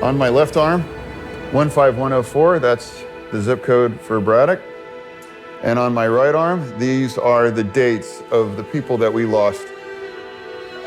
On my left arm, 15104, that's the zip code for Braddock. And on my right arm, these are the dates of the people that we lost.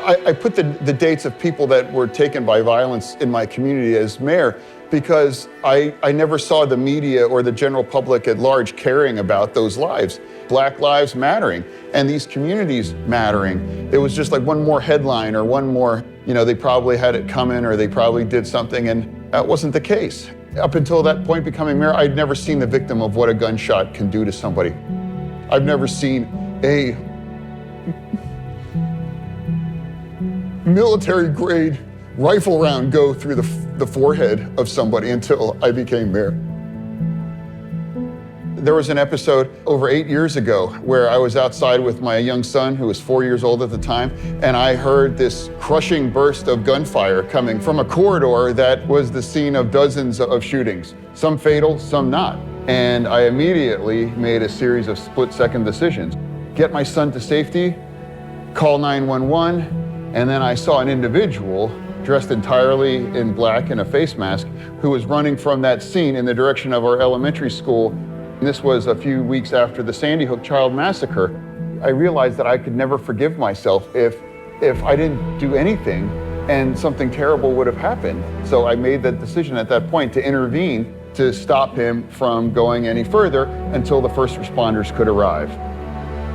I put the dates of people that were taken by violence in my community as mayor because I never saw the media or the general public at large caring about those lives. Black lives mattering and these communities mattering. It was just like one more headline or one more, they probably had it coming or they probably did something, and that wasn't the case. Up until that point, becoming mayor, I'd never seen the victim of what a gunshot can do to somebody. I've never seen a military-grade rifle round go through the forehead of somebody until I became mayor. There was an episode over 8 years ago where I was outside with my young son, who was 4 years old at the time, and I heard this crushing burst of gunfire coming from a corridor that was the scene of dozens of shootings, some fatal, some not. And I immediately made a series of split-second decisions. Get my son to safety, call 911, and then I saw an individual dressed entirely in black and a face mask who was running from that scene in the direction of our elementary school. This was a few weeks after the Sandy Hook child massacre. I realized that I could never forgive myself if I didn't do anything and something terrible would have happened. So I made that decision at that point to intervene to stop him from going any further until the first responders could arrive.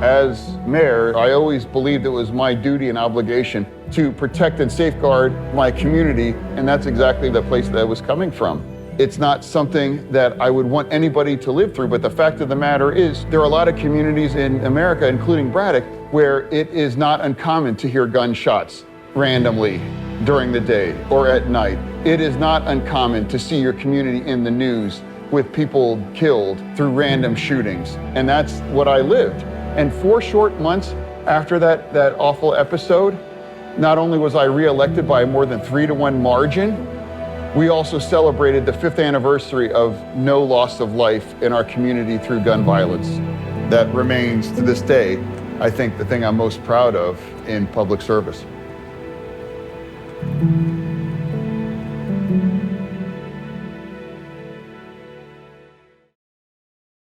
As mayor, I always believed it was my duty and obligation to protect and safeguard my community, and that's exactly the place that I was coming from. It's not something that I would want anybody to live through, but the fact of the matter is there are a lot of communities in America, including Braddock, where it is not uncommon to hear gunshots randomly during the day or at night. It is not uncommon to see your community in the news with people killed through random shootings, and that's what I lived. And 4 short months after that awful episode, not only was I reelected by a more than 3-to-1 margin, we also celebrated the 5th anniversary of no loss of life in our community through gun violence. That remains, to this day, I think the thing I'm most proud of in public service.